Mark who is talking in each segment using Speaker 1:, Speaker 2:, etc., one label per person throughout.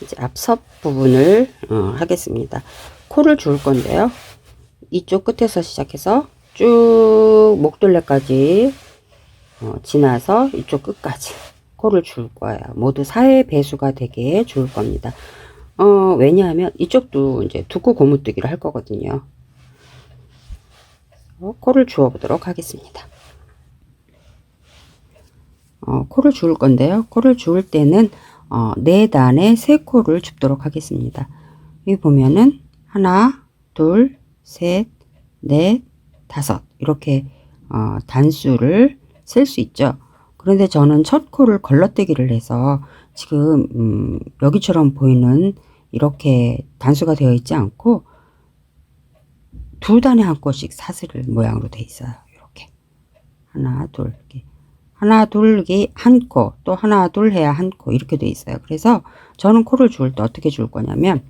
Speaker 1: 이제 앞섭 부분을 하겠습니다. 코를 주울 건데요. 이쪽 끝에서 시작해서 쭉 목둘레까지 지나서 이쪽 끝까지 코를 줄 거예요. 모두 4회 배수가 되게 줄 겁니다. 왜냐하면 이쪽도 이제 두코 고무뜨기를 할 거거든요. 코를 주워 보도록 하겠습니다. 코를 주울 건데요. 코를 주울 때는 4단에 3코를 줍도록 하겠습니다. 여기 보면은 하나, 둘, 셋, 넷, 다섯 이렇게 단수를 셀 수 있죠. 그런데 저는 첫 코를 걸러떼기를 해서 지금 여기처럼 보이는 이렇게 단수가 되어 있지 않고 두 단에 한 코씩 사슬을 모양으로 되어 있어요. 이렇게 하나, 둘, 이렇게 하나, 둘, 이게 한 코, 또 하나, 둘 해야 한 코 이렇게 되어 있어요. 그래서 저는 코를 주울 때 어떻게 주울 거냐면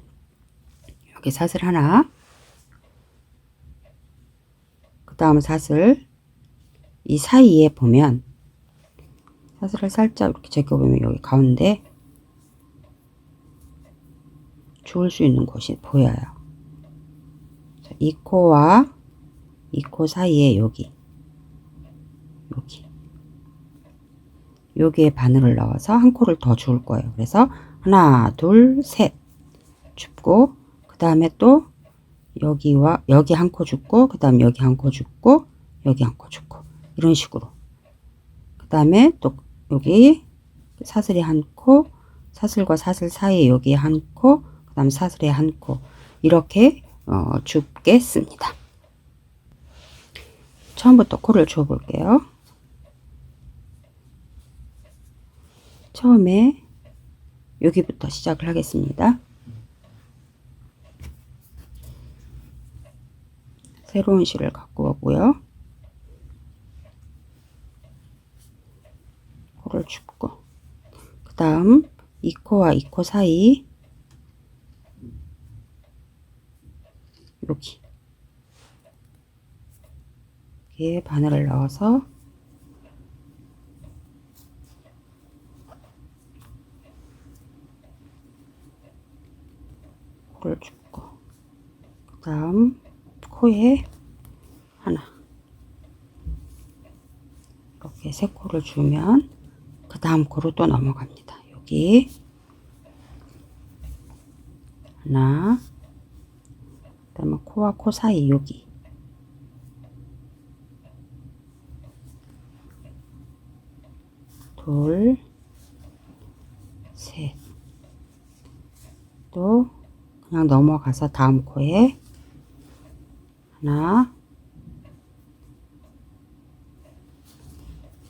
Speaker 1: 여기 사슬 하나, 그 다음 사슬 이 사이에 보면 사슬을 살짝 이렇게 제껴보면 여기 가운데 주울 수 있는 곳이 보여요. 이 코와 이 코 사이에 여기에 바늘을 넣어서 한 코를 더 주울 거예요. 그래서 하나, 둘, 셋 줍고 그 다음에 또 여기와 여기 한 코 줍고 그 다음 여기 한 코 줍고 여기 한 코 줍고 이런 식으로 그 다음에 또 여기 사슬이 한 코, 사슬과 사슬 사이에 여기 한 코, 그 다음 사슬에 한 코 이렇게 줍겠습니다. 처음부터 코를 줘 볼게요. 처음에 여기부터 시작을 하겠습니다. 새로운 실을 갖고 오고요. 코를 줍고 그 다음 이 코와 이 코 사이 여기에 바늘을 넣어서 코를 줍고 그 다음 코에 하나 이렇게 3코를 주면 그 다음 코로 또 넘어갑니다. 여기 하나 그 다음에 코와 코 사이 여기 둘, 셋 또 그냥 넘어가서 다음 코에 하나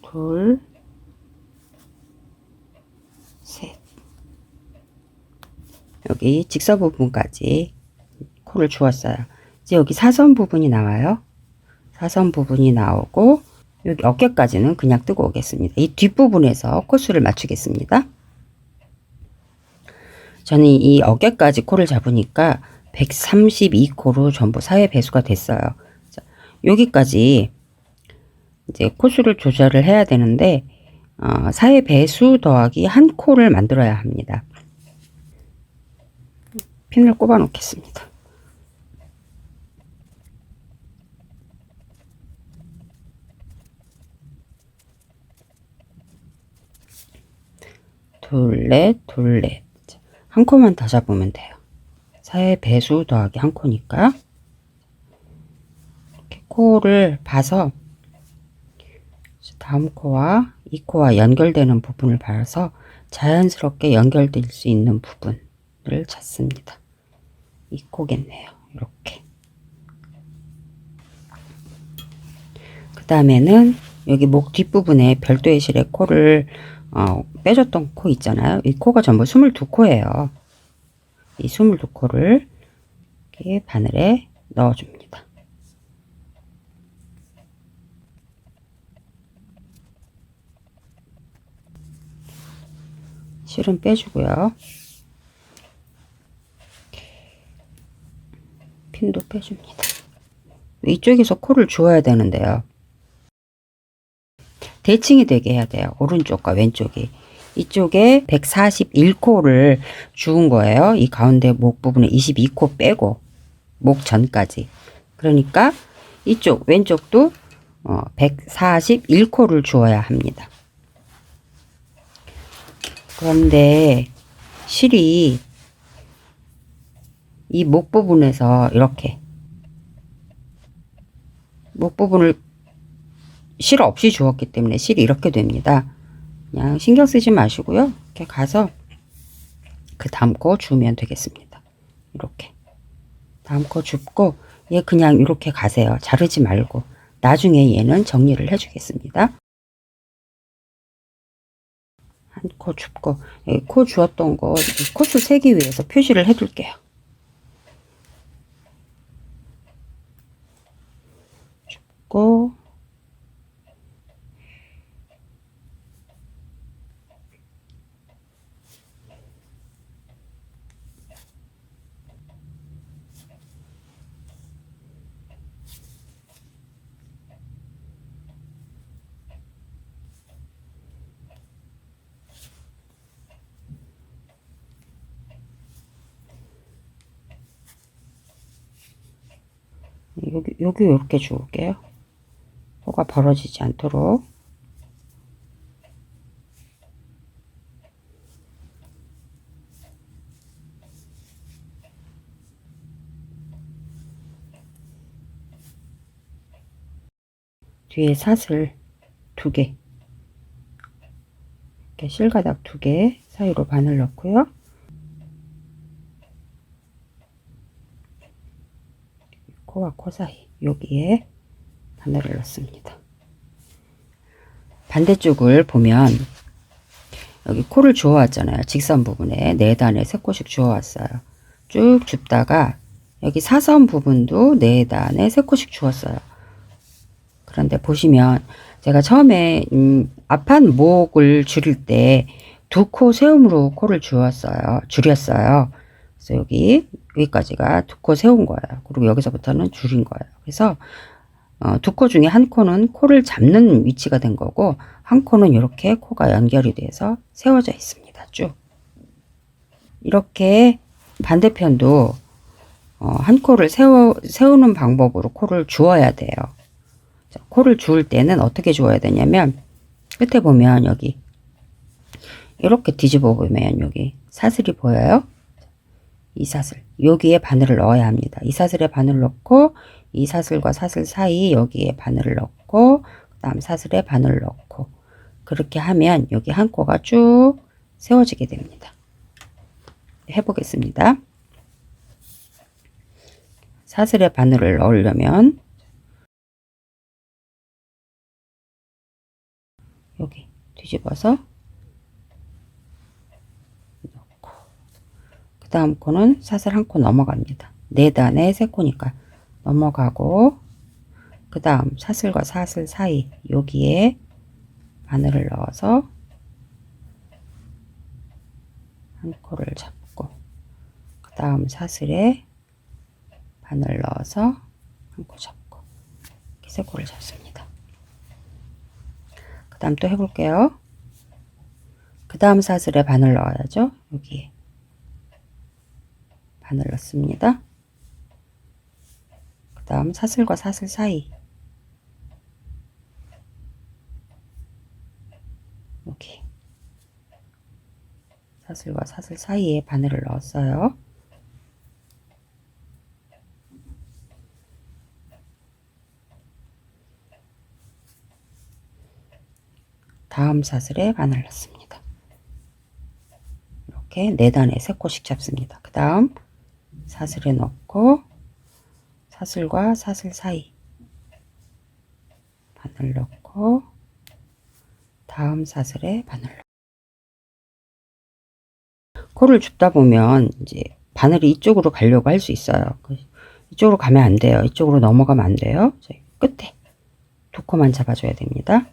Speaker 1: 둘, 셋 여기 직선 부분까지 코를 주었어요. 이제 여기 사선 부분이 나와요. 사선 부분이 나오고 여기 어깨까지는 그냥 뜨고 오겠습니다. 이 뒷부분에서 코수를 맞추겠습니다. 저는 이 어깨까지 코를 잡으니까 132코로 전부 4회 배수가 됐어요. 자, 여기까지 이제 코수를 조절을 해야 되는데 4회 배수 더하기 한 코를 만들어야 합니다. 핀을 꼽아 놓겠습니다. 둘넷 둘넷 한 코만 더 잡으면 돼요. 4의 배수 더하기 한 코니까 이렇게 코를 봐서 다음 코와 이 코와 연결되는 부분을 봐서 자연스럽게 연결될 수 있는 부분을 찾습니다. 이 코겠네요. 이렇게 그 다음에는 여기 목 뒷부분에 별도의 실에 코를 빼줬던 코 있잖아요. 이 코가 전부 22코예요. 이 22코를 이렇게 바늘에 넣어줍니다. 실은 빼주고요. 핀도 빼줍니다. 이쪽에서 코를 주어야 되는데요. 대칭이 되게 해야 돼요. 오른쪽과 왼쪽이. 이쪽에 141코를 주운 거예요. 이 가운데 목 부분에 22코 빼고 목 전까지. 그러니까 이쪽 왼쪽도 141코를 주어야 합니다. 그런데 실이 이 목 부분에서 이렇게 목 부분을 실 없이 주었기 때문에 실이 이렇게 됩니다. 그냥 신경 쓰지 마시고요. 이렇게 가서 그 다음 코 주면 되겠습니다. 이렇게 다음 코 줍고 얘 그냥 이렇게 가세요. 자르지 말고. 나중에 얘는 정리를 해 주겠습니다. 한 코 줍고 코 주었던 거 코수 세기 위해서 표시를 해 둘게요. 줍고 여기 이렇게 줄게요. 코가 벌어지지 않도록. 뒤에 사슬 2개, 이렇게 실가닥 2개 사이로 바늘 넣고요. 코와 코 사이 여기에 바늘을 넣습니다. 반대쪽을 보면 여기 코를 주워 왔잖아요. 직선 부분에 4단에 3코씩 주워 왔어요. 쭉 줍다가 여기 사선 부분도 4단에 3코씩 주었어요. 그런데 보시면 제가 처음에 앞판 목을 줄일 때 2코 세움으로 코를 줄였어요. 그래서 여기까지가 2코 세운 거예요. 그리고 여기서부터는 줄인 거예요. 그래서 2코 중에 한 코는 코를 잡는 위치가 된 거고 한 코는 이렇게 코가 연결이 돼서 세워져 있습니다. 쭉 이렇게 반대편도 한 코를 세우는 방법으로 코를 주어야 돼요. 자, 코를 주울 때는 어떻게 주어야 되냐면 끝에 보면 여기 이렇게 뒤집어 보면 여기 사슬이 보여요. 이 사슬 여기에 바늘을 넣어야 합니다. 이 사슬에 바늘 넣고 이 사슬과 사슬 사이 여기에 바늘을 넣고 그 다음 사슬에 바늘 넣고 그렇게 하면 여기 한 코가 쭉 세워지게 됩니다. 해보겠습니다. 사슬에 바늘을 넣으려면 여기 뒤집어서 넣고 그 다음 코는 사슬 한 코 넘어갑니다. 4단에 3코니까 넘어가고 그 다음 사슬과 사슬 사이 여기에 바늘을 넣어서 한 코를 잡고 그 다음 사슬에 바늘 넣어서 한 코 잡고 이렇게 3코를 잡습니다. 그 다음 또 해볼게요. 그 다음 사슬에 바늘 넣어야죠. 여기에 바늘 넣습니다. 그 다음 사슬과 사슬 사이 여기 사슬과 사슬 사이에 바늘을 넣었어요. 다음 사슬에 바늘 넣습니다. 이렇게 4단에 3코씩 잡습니다. 그 다음 사슬에 넣고 사슬과 사슬 사이 바늘 넣고 다음 사슬에 바늘 넣고 코를 줍다 보면 이제 바늘이 이쪽으로 가려고 할 수 있어요. 이쪽으로 가면 안 돼요. 이쪽으로 넘어가면 안 돼요. 끝에 2코만 잡아줘야 됩니다.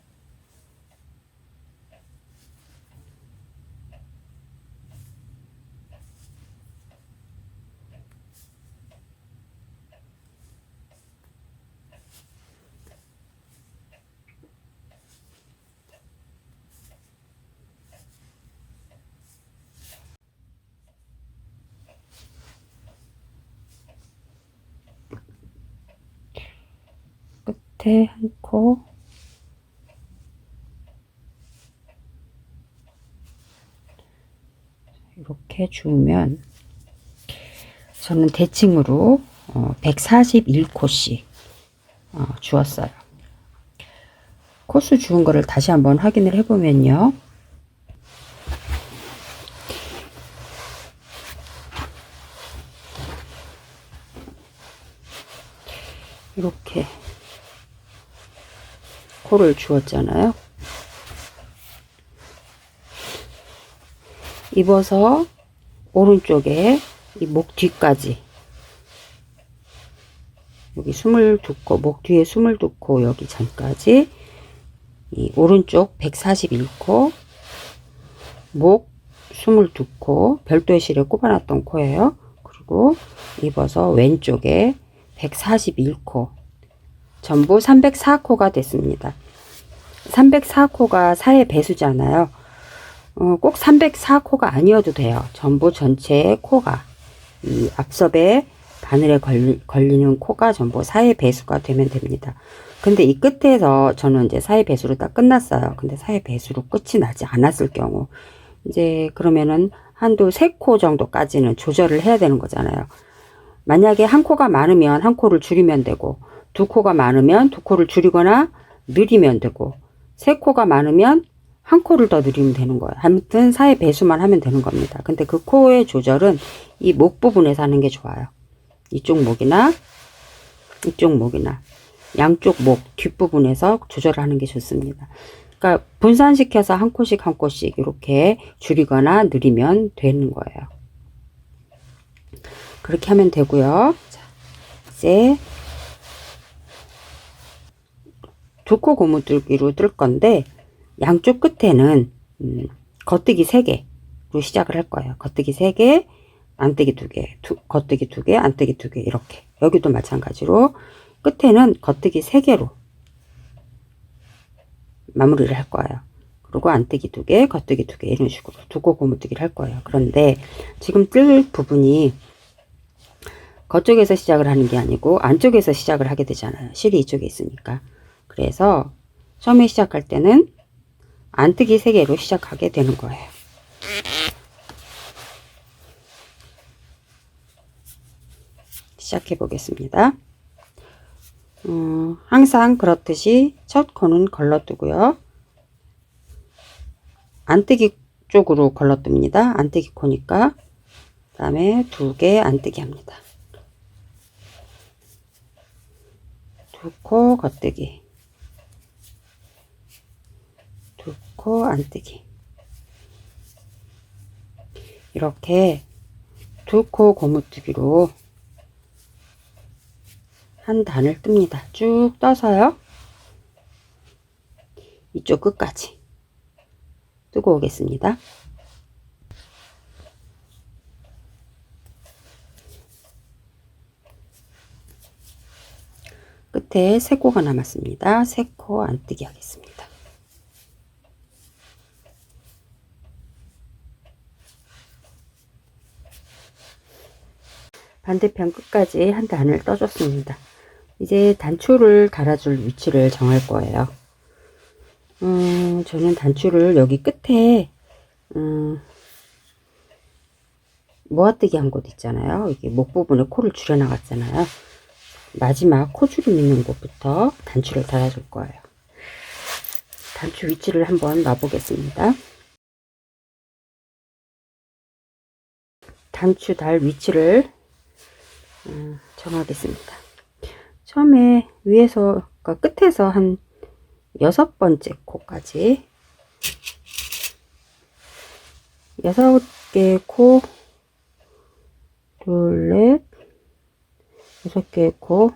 Speaker 1: 끝에 한 코, 이렇게 주우면 저는 대칭으로 141코씩 주었어요. 코수 주운 거를 다시 한번 확인을 해보면요. 이렇게 코를 주었잖아요. 입어서 오른쪽에 이 목 뒤까지, 여기 22코, 목 뒤에 22코, 여기 전까지 이 오른쪽 141코, 목 22코, 별도의 실에 꼽아놨던 코예요. 그리고 입어서 왼쪽에 141코, 전부 304코가 됐습니다. 304코가 4의 배수잖아요. 꼭 304코가 아니어도 돼요. 전부 전체의 코가, 이 앞섭의 바늘에 걸리는 코가 전부 4의 배수가 되면 됩니다. 근데 이 끝에서 저는 이제 4의 배수로 딱 끝났어요. 근데 4의 배수로 끝이 나지 않았을 경우, 이제 그러면은 한두 3코 정도까지는 조절을 해야 되는 거잖아요. 만약에 한 코가 많으면 한 코를 줄이면 되고, 두 코가 많으면 두 코를 줄이거나 느리면 되고, 3코가 많으면 한 코를 더 늘리면 되는 거예요. 아무튼 4의 배수만 하면 되는 겁니다. 근데 그 코의 조절은 이 목 부분에서 하는 게 좋아요. 이쪽 목이나 이쪽 목이나 양쪽 목 뒷부분에서 조절을 하는 게 좋습니다. 그러니까 분산시켜서 한 코씩 한 코씩 이렇게 줄이거나 늘리면 되는 거예요. 그렇게 하면 되고요. 자, 이제 2코 고무줄기로 뜰 건데, 양쪽 끝에는 겉뜨기 3개로 시작을 할 거예요. 겉뜨기 3개, 안뜨기 2개, 겉뜨기 2개, 안뜨기 2개, 이렇게. 여기도 마찬가지로 끝에는 겉뜨기 3개로 마무리를 할 거예요. 그리고 안뜨기 2개, 겉뜨기 2개, 이런 식으로 2코 고무뜨기를 할 거예요. 그런데 지금 뜰 부분이 겉쪽에서 시작을 하는 게 아니고 안쪽에서 시작을 하게 되잖아요. 실이 이쪽에 있으니까. 그래서 처음에 시작할 때는 안뜨기 3개로 시작하게 되는 거예요. 시작해 보겠습니다. 항상 그렇듯이 첫 코는 걸러두고요. 안뜨기 쪽으로 걸러둡니다. 안뜨기 코니까. 그 다음에 2개 안뜨기 합니다. 2코 겉뜨기, 2코 안뜨기. 이렇게 2코 고무뜨기로 한 단을 뜹니다. 쭉 떠서요. 이쪽 끝까지 뜨고 오겠습니다. 끝에 3코가 남았습니다. 3코 안뜨기 하겠습니다. 반대편 끝까지 한 단을 떠줬습니다. 이제 단추를 달아줄 위치를 정할 거예요. 저는 단추를 여기 끝에 모아뜨기 한 곳 있잖아요. 이게 목 부분에 코를 줄여 나갔잖아요. 마지막 코줄이 있는 곳부터 단추를 달아줄 거예요. 단추 위치를 한번 놔보겠습니다. 단추 달 위치를 정하겠습니다. 처음에 위에서, 그러니까 끝에서 한 6번째 코까지 6개 코, 둘, 넷, 6개 코,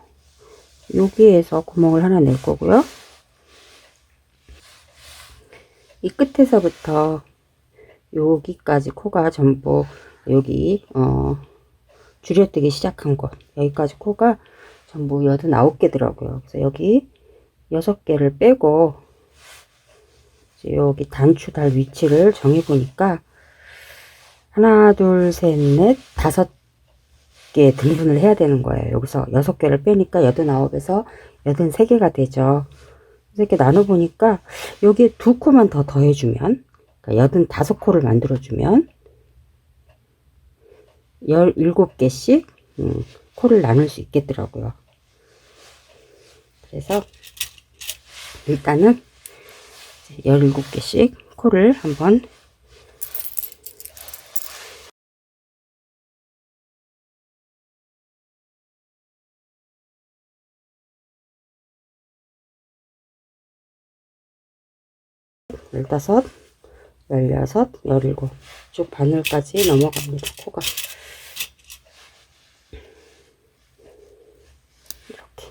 Speaker 1: 여기에서 구멍을 하나 낼 거고요. 이 끝에서부터 여기까지 코가 전부, 여기 줄여뜨기 시작한 곳, 여기까지 코가 전부 89개더라고요. 그래서 여기 6개를 빼고 여기 단추 달 위치를 정해 보니까 하나, 둘, 셋, 넷, 5 6개 등분을 해야 되는 거예요. 여기서 6개를 빼니까 89에서 83개가 되죠. 그래서 이렇게 나눠보니까 여기에 2코만 더 더해주면, 그러니까 85코를 만들어주면 17개씩 코를 나눌 수 있겠더라고요. 그래서 일단은 17개씩 코를 한번 열다섯, 열여섯, 열일곱 쭉 바늘까지 넘어갑니다. 코가 이렇게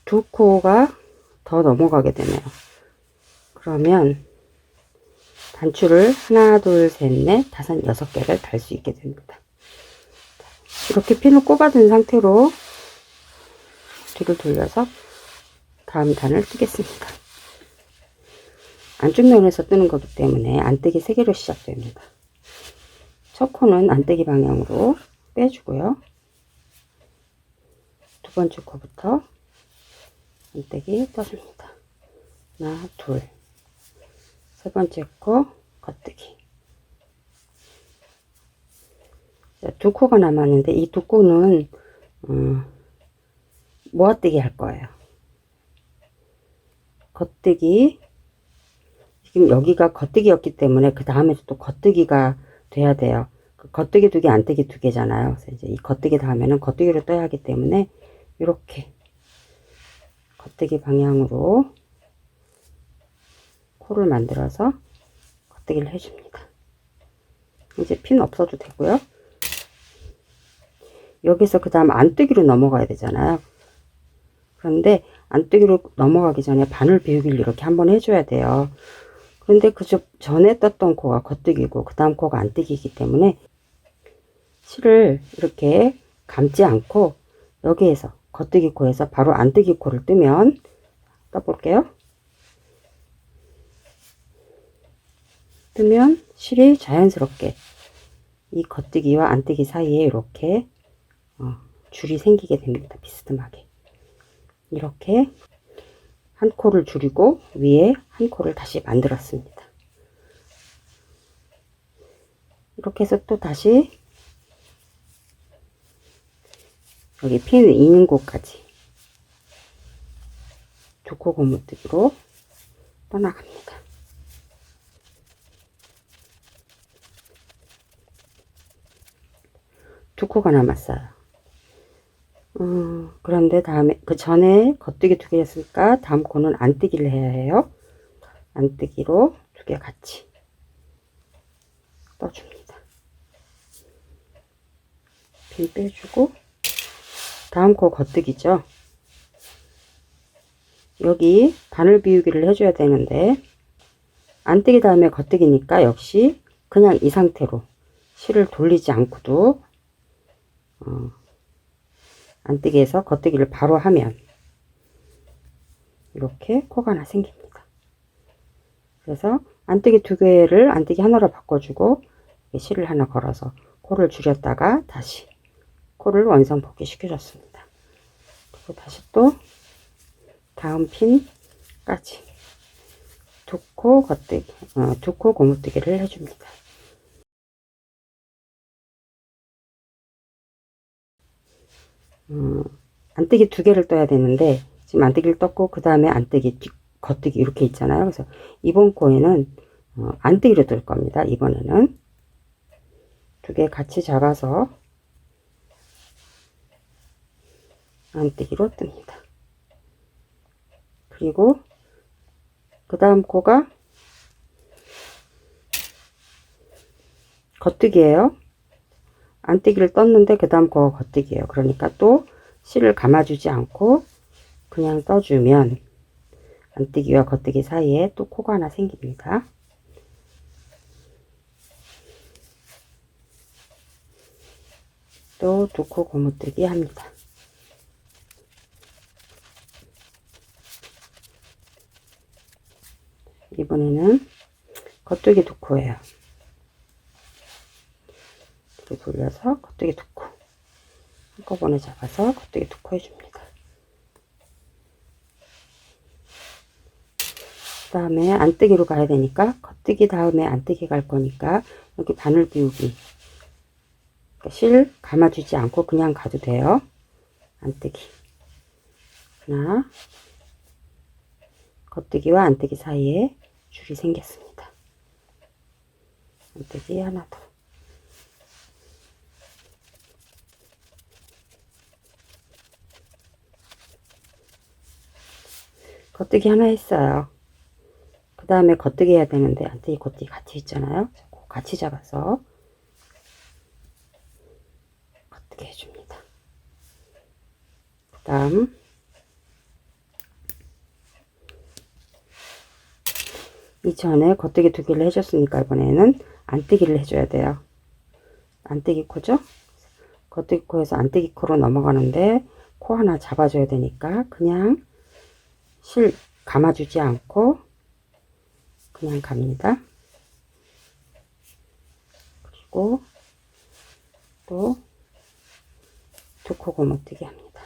Speaker 1: 2코가 더 넘어가게 되네요. 그러면 단추를 하나, 둘, 셋, 넷, 다섯, 6개를 달 수 있게 됩니다. 이렇게 핀을 꼽아둔 상태로 뒤를 돌려서 다음 단을 뜨겠습니다. 안쪽 면에서 뜨는 거기 때문에 안뜨기 3개로 시작됩니다. 첫 코는 안뜨기 방향으로 빼주고요. 두 번째 코부터 안뜨기 떠줍니다. 하나, 둘. 세 번째 코 겉뜨기. 자, 2코가 남았는데 이 2코는 모아뜨기 할 거예요. 겉뜨기. 지금 여기가 겉뜨기였기 때문에 그 다음에도 또 겉뜨기가 돼야 돼요. 그 겉뜨기 2개, 안뜨기 2개잖아요. 그래서 이제 이 겉뜨기 다음에는 겉뜨기로 떠야 하기 때문에 이렇게 겉뜨기 방향으로 코를 만들어서 겉뜨기를 해줍니다. 이제 핀 없어도 되고요. 여기서 그 다음 안뜨기로 넘어가야 되잖아요. 그런데 안뜨기로 넘어가기 전에 바늘 비우기를 이렇게 한번 해줘야 돼요. 그런데 그 전에 떴던 코가 겉뜨기고 그 다음 코가 안뜨기이기 때문에 실을 이렇게 감지 않고 여기에서 겉뜨기 코에서 바로 안뜨기 코를 뜨면, 떠볼게요. 뜨면 실이 자연스럽게 이 겉뜨기와 안뜨기 사이에 이렇게 줄이 생기게 됩니다. 비스듬하게. 이렇게 한 코를 줄이고 위에 한 코를 다시 만들었습니다. 이렇게 해서 또 다시 여기 핀 있는 곳까지 2코 고무뜨기로 떠나갑니다. 두 코가 남았어요. 그런데 다음에 그 전에 겉뜨기 2개 했으니까 다음 코는 안뜨기를 해야 해요. 안뜨기로 2개 같이 떠줍니다. 핀 빼주고 다음 코 겉뜨기죠. 여기 바늘 비우기를 해줘야 되는데 안뜨기 다음에 겉뜨기니까 역시 그냥 이 상태로 실을 돌리지 않고도 안뜨기에서 겉뜨기를 바로 하면 이렇게 코가 하나 생깁니다. 그래서 안뜨기 2개를 안뜨기 하나로 바꿔주고 실을 하나 걸어서 코를 줄였다가 다시 코를 원상복귀 시켜줬습니다. 그리고 다시 또 다음 핀까지 2코 겉뜨기, 2코 고무뜨기를 해줍니다. 안뜨기 2개를 떠야 되는데 지금 안뜨기를 떴고 그 다음에 안뜨기 겉뜨기 이렇게 있잖아요. 그래서 이번 코에는 안뜨기로 뜰 겁니다. 이번에는 2개 같이 잡아서 안뜨기로 뜹니다. 그리고 그 다음 코가 겉뜨기예요. 안뜨기를 떴는데 그 다음 코가 겉뜨기예요. 그러니까 또 실을 감아주지 않고 그냥 떠주면 안뜨기와 겉뜨기 사이에 또 코가 하나 생깁니다. 또 2코 고무뜨기 합니다. 이번에는 겉뜨기 2코예요. 뒤로 돌려서 겉뜨기 2코 한꺼번에 잡아서 겉뜨기 2코 해줍니다. 그 다음에 안뜨기로 가야 되니까 겉뜨기 다음에 안뜨기 갈 거니까 여기 바늘 비우기, 실 감아주지 않고 그냥 가도 돼요. 안뜨기 하나, 겉뜨기와 안뜨기 사이에 줄이 생겼습니다. 안뜨기 하나 더, 겉뜨기 하나 했어요. 그 다음에 겉뜨기 해야 되는데 안뜨기 겉뜨기 같이 있잖아요. 같이 잡아서 겉뜨기 해줍니다. 그 다음 이전에 겉뜨기 2개를 해줬으니까 이번에는 안뜨기를 해줘야 돼요. 안뜨기 코죠. 겉뜨기 코에서 안뜨기 코로 넘어가는데 코 하나 잡아줘야 되니까 그냥 실 감아주지 않고 그냥 갑니다. 그리고 또 2코 고무뜨기 합니다.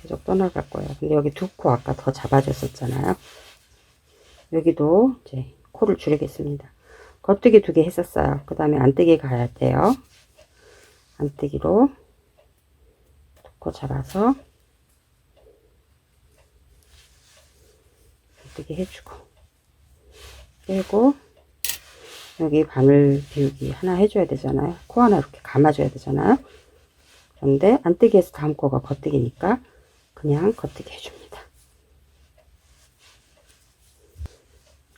Speaker 1: 계속 떠나갈 거예요. 근데 여기 2코 아까 더 잡아줬었잖아요. 여기도 이제 코를 줄이겠습니다. 겉뜨기 2개 했었어요. 그 다음에 안뜨기 가야 돼요. 안뜨기로 2코 잡아서 안뜨기 해주고 빼고 여기 바늘 비우기 하나 해줘야 되잖아요. 코 하나 이렇게 감아줘야 되잖아요. 그런데 안뜨기에서 다음 코가 겉뜨기니까 그냥 겉뜨기 해줍니다.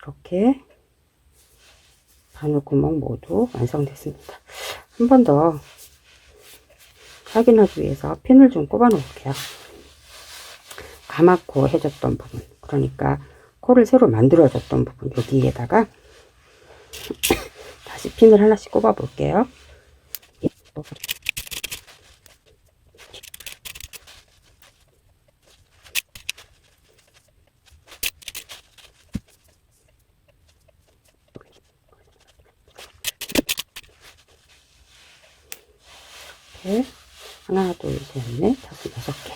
Speaker 1: 이렇게 바늘구멍 모두 완성됐습니다. 한 번 더 확인하기 위해서 핀을 좀 꼽아 놓을게요. 감아코 해줬던 부분, 그러니까 코를 새로 만들어 줬던 부분 여기에다가 다시 핀을 하나씩 꼽아 볼게요. 이렇게 하나, 둘, 셋, 넷, 다섯, 6개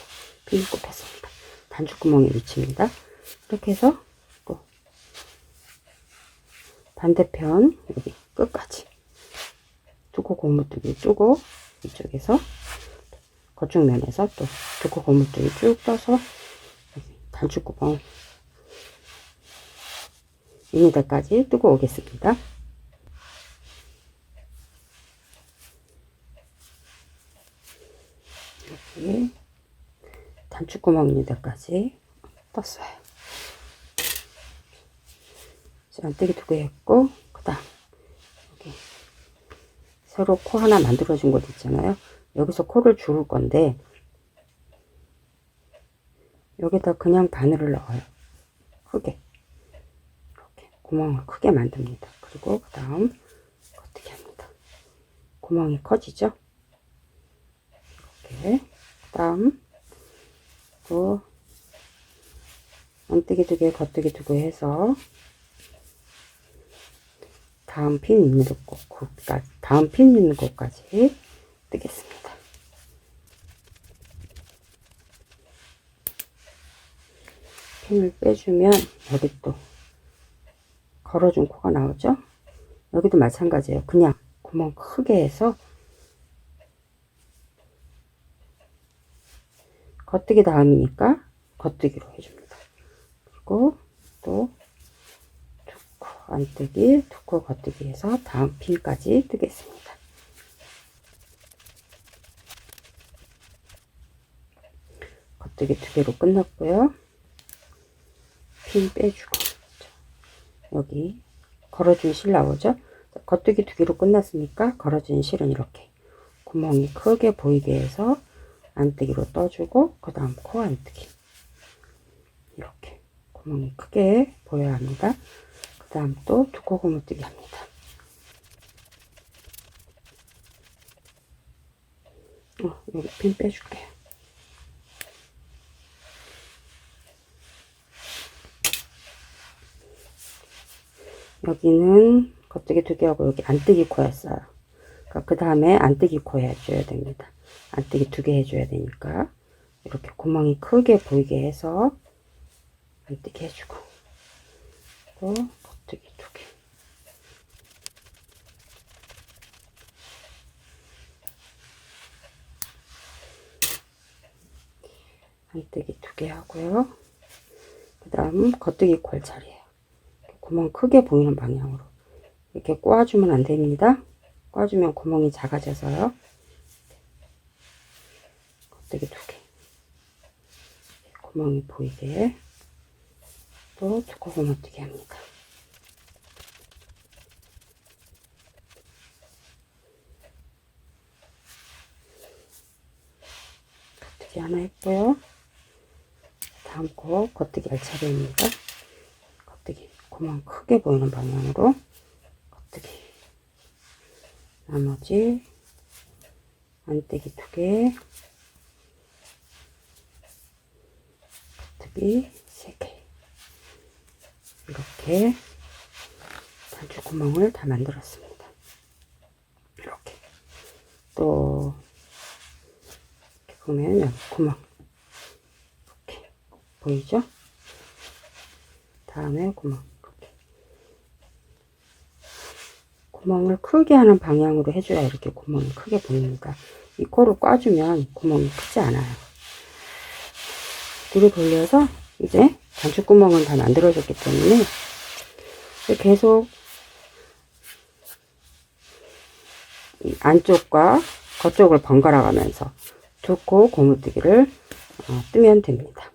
Speaker 1: 핀을 꼽혔습니다. 단추구멍의 위치입니다. 이렇게 해서 또 반대편 여기 끝까지 2코 고무뜨기 뜨고 이쪽에서 거쪽면에서 또 2코 고무뜨기 쭉 떠서 단추구멍 있는 데까지 뜨고 오겠습니다. 여기 단추구멍 있는 데까지 떴어요. 안뜨기 2개 했고, 그 다음 여기 새로 코 하나 만들어 준 곳 있잖아요. 여기서 코를 줄을 건데 여기다 그냥 바늘을 넣어요. 크게 이렇게 구멍을 크게 만듭니다. 그리고 그 다음 겉뜨기 합니다. 구멍이 커지죠. 이렇게 그 다음 또 안뜨기 2개, 겉뜨기 2개 해서 다음 핀 있는 곳까지, 다음 핀 있는 곳까지 뜨겠습니다. 핀을 빼주면 여기 또 걸어준 코가 나오죠. 여기도 마찬가지예요. 그냥 구멍 크게 해서 겉뜨기 다음이니까 겉뜨기로 해줍니다. 그리고 또 2코 안뜨기, 2코 겉뜨기 해서 다음 핀까지 뜨겠습니다. 겉뜨기 2개로 끝났고요. 핀 빼주고 여기 걸어준 실 나오죠. 겉뜨기 2개로 끝났으니까 걸어준 실은 이렇게 구멍이 크게 보이게 해서 안뜨기로 떠주고 그 다음 코 안뜨기 이렇게 구멍이 크게 보여야 합니다. 그 다음 또 2코 고무뜨기 합니다. 여기 핀 빼줄게요. 여기는 겉뜨기 2개하고 여기 안뜨기 코였어요. 그러니까 그 다음에 안뜨기 코 해줘야 됩니다. 안뜨기 2개 해줘야 되니까 이렇게 구멍이 크게 보이게 해서 안뜨기 해주고, 또 겉뜨기 2개. 안뜨기 2개 하고요. 그 다음 겉뜨기 코 할 차례예요. 구멍 크게 보이는 방향으로 이렇게 꼬아주면 안 됩니다. 꼬아주면 구멍이 작아져서요. 겉뜨기 2개. 구멍이 보이게 또 두꺼운 겉뜨기 합니다. 겉뜨기 하나 했고요. 다음 거 겉뜨기 할 차례입니다. 겉뜨기 구멍 크게 보이는 방향으로 겉뜨기. 나머지 안뜨기 2개, 겉뜨기 3개. 이렇게 단추 구멍을 다 만들었습니다. 이렇게 또 이렇게 보면 여기 구멍 이렇게 보이죠? 다음에 구멍 이렇게 구멍을 크게 하는 방향으로 해줘야 이렇게 구멍이 크게 보입니다. 이 코를 꽈주면 구멍이 크지 않아요. 뒤로 돌려서 이제 단추 구멍은 다 만들어졌기 때문에 계속 이 안쪽과 겉쪽을 번갈아 가면서 2코 고무뜨기를 뜨면 됩니다.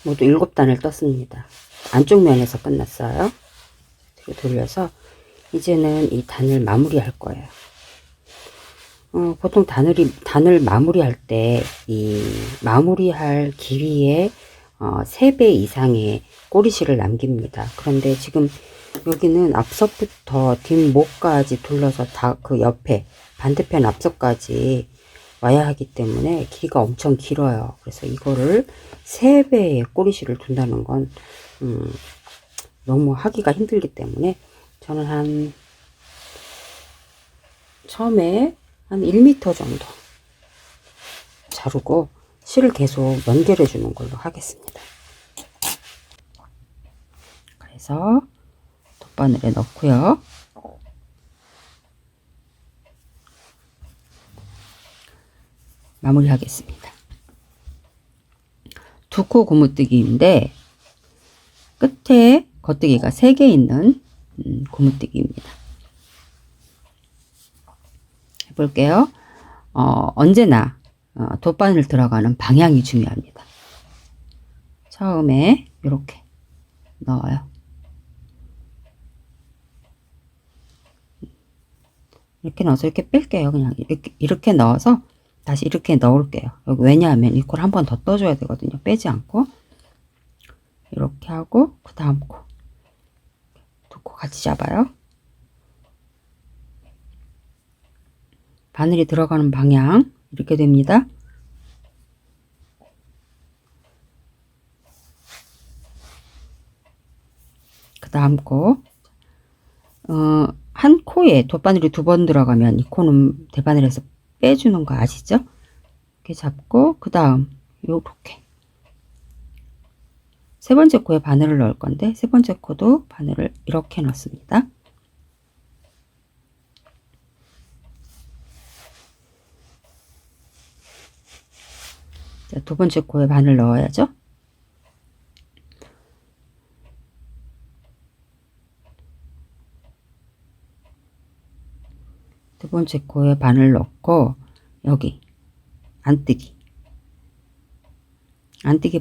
Speaker 1: 모두 7단을 떴습니다. 안쪽 면에서 끝났어요. 뒤로 돌려서 이제는 이 단을 마무리할 거예요. 보통 단을 마무리할 때 이 마무리할 길이의 3배 이상의 꼬리실을 남깁니다. 그런데 지금 여기는 앞석부터 뒷목까지 둘러서 다 그 옆에 반대편 앞석까지 와야 하기 때문에 길이가 엄청 길어요. 그래서 이거를 3배의 꼬리실을 둔다는 건 너무 하기가 힘들기 때문에 저는 처음에 한 1m 정도 자르고 실을 계속 연결해 주는 걸로 하겠습니다. 그래서 돗바늘에 넣고요. 마무리 하겠습니다. 2코 고무뜨기인데 끝에 겉뜨기가 3개 있는 고무뜨기입니다. 해볼게요. 언제나 돗바늘 들어가는 방향이 중요합니다. 처음에 이렇게 넣어요. 이렇게 넣어서 이렇게 뺄게요. 그냥 이렇게 넣어서 다시 이렇게 넣을게요. 여기 왜냐하면 이 코를 한 번 더 떠줘야 되거든요. 빼지 않고 이렇게 하고 그 다음 코 2코 같이 잡아요. 바늘이 들어가는 방향 이렇게 됩니다. 그 다음 코 한 코에 돗바늘이 2번 들어가면 이 코는 대바늘에서 빼주는 거 아시죠? 이렇게 잡고 그 다음 요렇게 3번째 코에 바늘을 넣을 건데 3번째 코도 바늘을 이렇게 넣습니다. 자, 2번째 코에 바늘 넣어야죠. 두 번째 코에 바늘 넣고 여기 안뜨기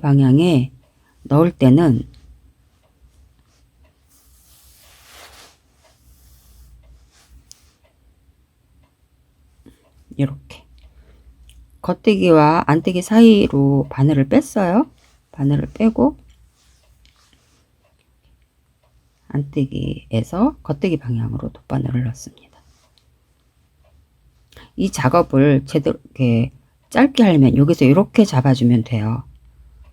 Speaker 1: 방향에 넣을 때는 이렇게 겉뜨기와 안뜨기 사이로 바늘을 뺐어요. 바늘을 빼고 안뜨기에서 겉뜨기 방향으로 돗바늘을 넣습니다. 이 작업을 제대로 이렇게 짧게 하려면 여기서 이렇게 잡아주면 돼요.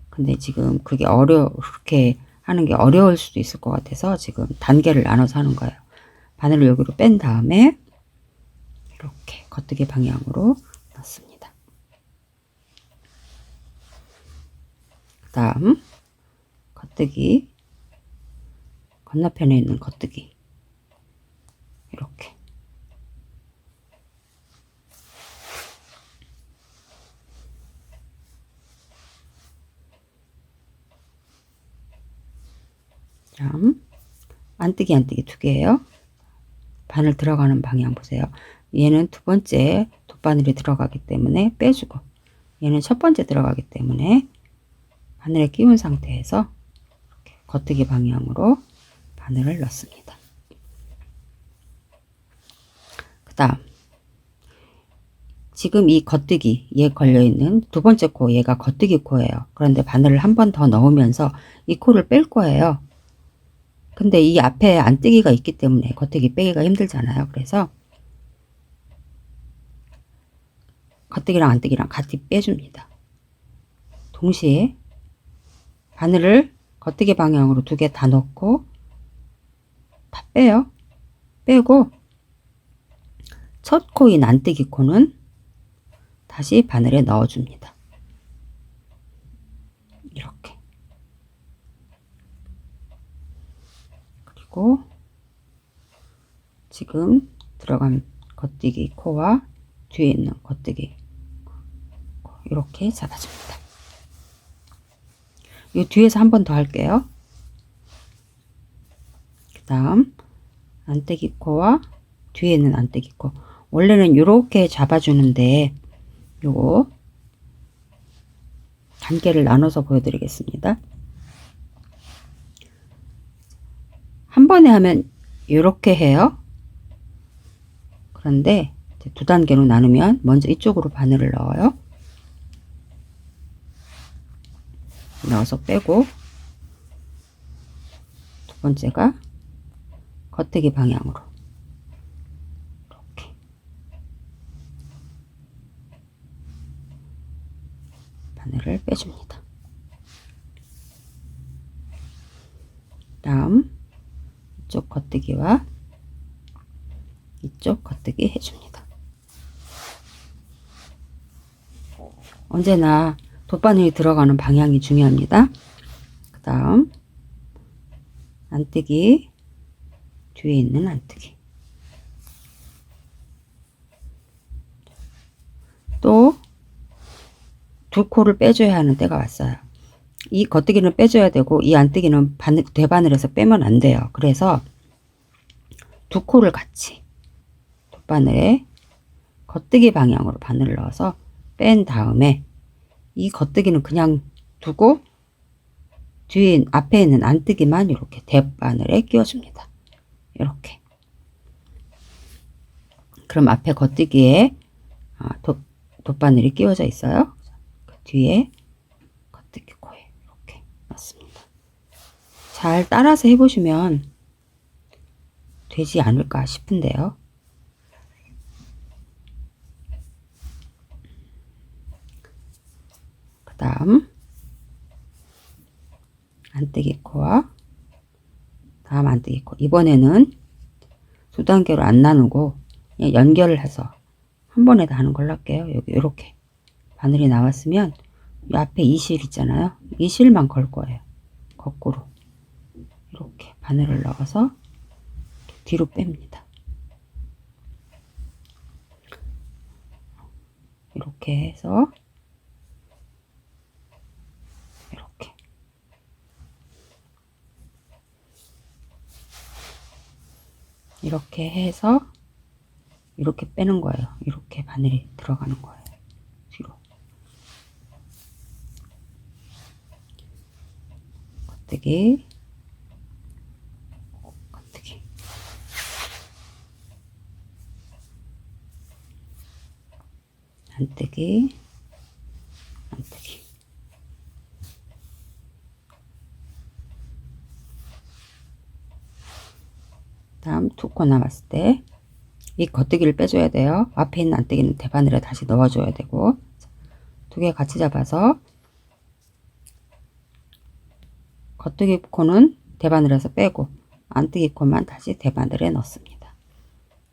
Speaker 1: 근데 지금 그게 그렇게 하는 게 어려울 수도 있을 것 같아서 지금 단계를 나눠서 하는 거예요. 바늘을 여기로 뺀 다음에 이렇게 겉뜨기 방향으로 넣습니다. 그 다음 겉뜨기, 건너편에 있는 겉뜨기 이렇게 다음 안뜨기 안뜨기 두 개예요. 바늘 들어가는 방향 보세요. 얘는 두 번째 돗바늘이 들어가기 때문에 빼주고, 얘는 첫 번째 들어가기 때문에 바늘에 끼운 상태에서 이렇게 겉뜨기 방향으로 바늘을 넣습니다. 그 다음 지금 이 겉뜨기, 얘 걸려있는 두 번째 코, 얘가 겉뜨기 코예요. 그런데 바늘을 한 번 더 넣으면서 이 코를 뺄 거예요. 근데 이 앞에 안뜨기가 있기 때문에 겉뜨기 빼기가 힘들잖아요. 그래서 겉뜨기랑 안뜨기랑 같이 빼줍니다. 동시에 바늘을 겉뜨기 방향으로 두 개 다 넣고 다 빼요. 빼고 첫 코인 안뜨기 코는 다시 바늘에 넣어줍니다. 이렇게. 그리고 지금 들어간 겉뜨기 코와 뒤에 있는 겉뜨기 코 이렇게 잡아줍니다. 이 뒤에서 한 번 더 할게요. 그 다음 안뜨기 코와 뒤에 있는 안뜨기 코, 원래는 이렇게 잡아주는데 요거 단계를 나눠서 보여드리겠습니다. 한 번에 하면 이렇게 해요. 그런데 이제 두 단계로 나누면 먼저 이쪽으로 바늘을 넣어요. 넣어서 빼고 두 번째가 겉뜨기 방향으로 이렇게 바늘을 빼줍니다. 다음 이쪽 겉뜨기와 이쪽 겉뜨기 해줍니다. 언제나 돗바늘이 들어가는 방향이 중요합니다. 그 다음 안뜨기, 뒤에 있는 안뜨기, 또 두 코를 빼줘야 하는 때가 왔어요. 이 겉뜨기는 빼줘야 되고 이 안뜨기는 대바늘에서 빼면 안 돼요. 그래서 두 코를 같이 돗바늘에 겉뜨기 방향으로 바늘을 넣어서 뺀 다음에 이 겉뜨기는 그냥 두고 뒤에 앞에 있는 안뜨기만 이렇게 대바늘에 끼워줍니다. 이렇게. 그럼 앞에 겉뜨기에 돗바늘이 끼워져 있어요. 그 뒤에 겉뜨기 코에 이렇게 넣습니다. 잘 따라서 해보시면 되지 않을까 싶은데요. 그 다음 안뜨기 코와 다음 안뜨기 코, 이번에는 두 단계로 안 나누고 그냥 연결을 해서 한 번에 다 하는 걸로 할게요. 여기 이렇게 바늘이 나왔으면 이 앞에 이 실 있잖아요. 이 실만 걸 거예요. 거꾸로 이렇게 바늘을 넣어서 뒤로 뺍니다. 이렇게 해서 이렇게 해서 이렇게 빼는 거예요. 이렇게 바늘이 들어가는 거예요. 뒤로. 겉뜨기, 겉뜨기. 안뜨기, 안뜨기. 다음 두 코 남았을 때 이 겉뜨기를 빼줘야 돼요. 앞에 있는 안뜨기는 대바늘에 다시 넣어줘야 되고, 두 개 같이 잡아서 겉뜨기 코는 대바늘에서 빼고 안뜨기 코만 다시 대바늘에 넣습니다.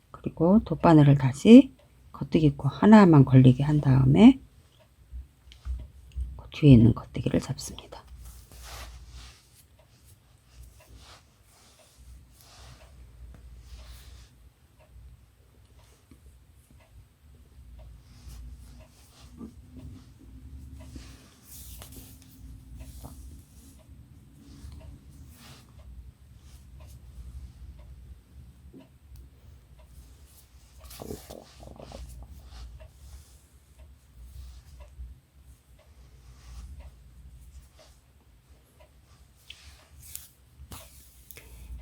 Speaker 1: 그리고 돗바늘을 다시 겉뜨기 코 하나만 걸리게 한 다음에 그 뒤에 있는 겉뜨기를 잡습니다.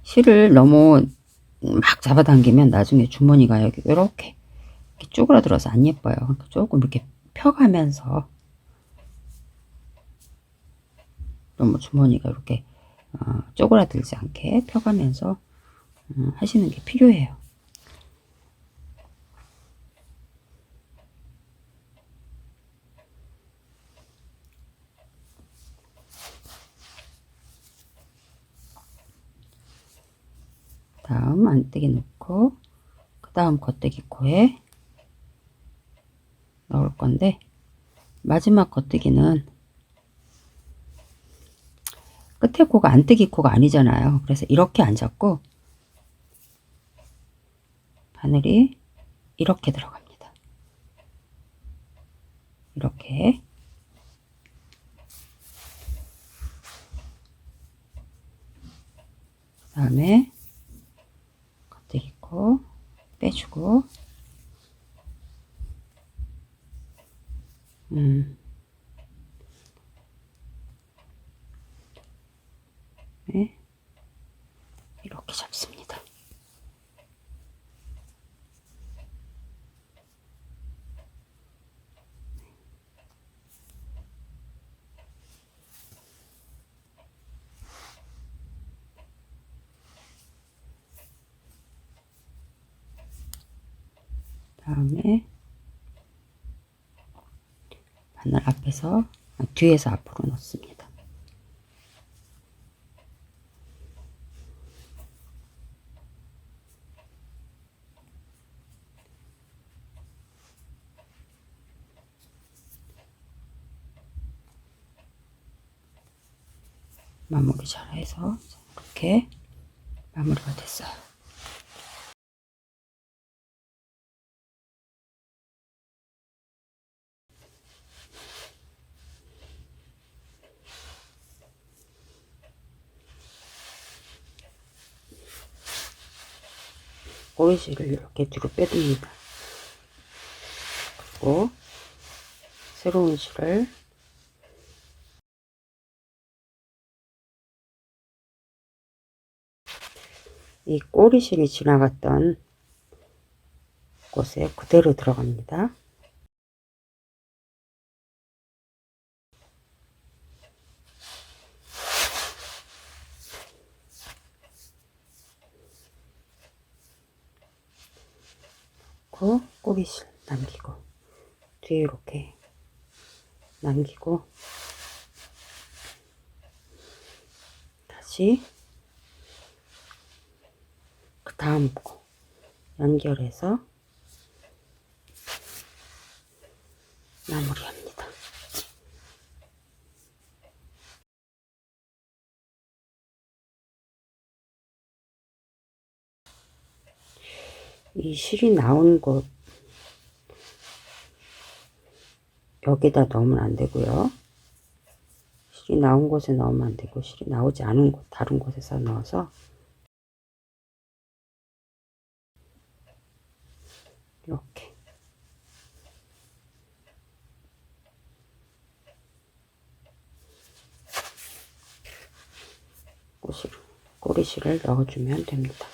Speaker 1: 실을 너무 막 잡아당기면 나중에 주머니가 여기 이렇게 쪼그라들어서 안 예뻐요. 그러니까 조금 이렇게 펴가면서 너무 주머니가 이렇게 쪼그라들지 않게 펴가면서 하시는 게 필요해요. 다음 안뜨기 놓고 그 다음 겉뜨기 코에 넣을 건데, 마지막 겉뜨기는 끝에 코가 안뜨기 코가 아니잖아요. 그래서 이렇게 안 잡고 바늘이 이렇게 들어갑니다. 이렇게. 그 다음에 겉뜨기 코 빼주고 네, 이렇게 잡습니다. 다음에 바늘 앞에서 뒤에서 앞으로 넣습니다. 마무리 잘해서 이렇게 마무리가 됐어요. 꼬리실을 이렇게 뒤로 빼줍니다. 그리고 새로운 실을 이 꼬리실이 지나갔던 곳에 그대로 들어갑니다. 꼬리실 남기고 뒤에 이렇게 남기고 다시 그 다음 코 연결해서 마무리합니다. 이 실이 나온 곳 여기다 넣으면 안 되고요. 실이 나온 곳에 넣으면 안 되고, 실이 나오지 않은 곳 다른 곳에서 넣어서 이렇게 꼬리실을 넣어주면 됩니다.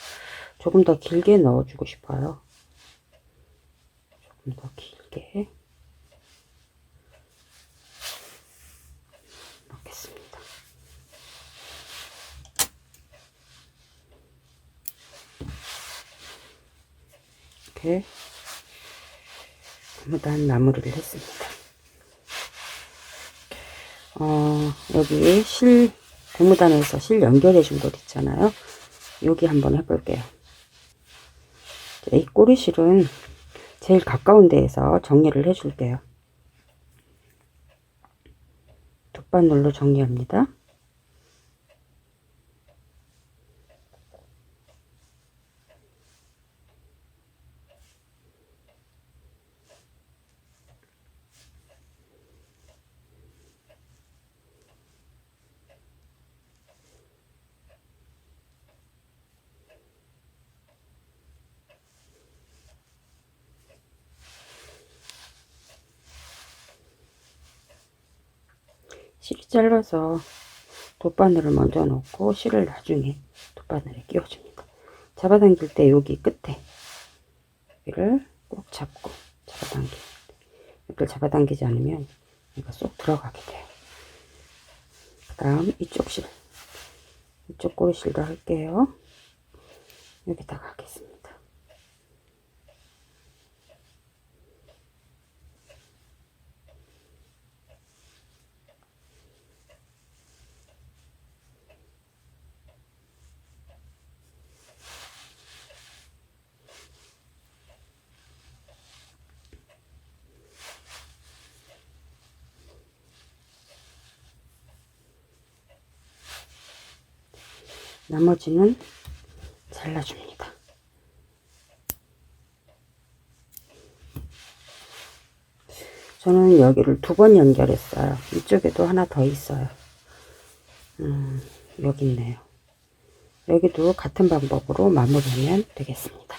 Speaker 1: 조금 더 길게 넣어주고 싶어요. 조금 더 길게 넣겠습니다. 이렇게 무단 마무리를 했습니다. 여기 실 고무단에서 실 연결해 준 곳 있잖아요. 여기 한번 해볼게요. 이 꼬리실은 제일 가까운 데에서 정리를 해 줄게요. 돗바늘로 정리합니다. 실이 짧아서 돗바늘을 먼저 넣고 실을 나중에 돗바늘에 끼워줍니다. 잡아당길 때 여기 끝에 여기를 꼭 잡고 잡아당깁니다. 여기를 잡아당기지 않으면 얘가 쏙 들어가게 돼요. 그 다음 이쪽 실, 이쪽 꼬리실도 할게요. 여기다가 하겠습니다. 나머지는 잘라줍니다. 저는 여기를 2번 연결했어요. 이쪽에도 하나 더 있어요. 여기 있네요. 여기도 같은 방법으로 마무리하면 되겠습니다.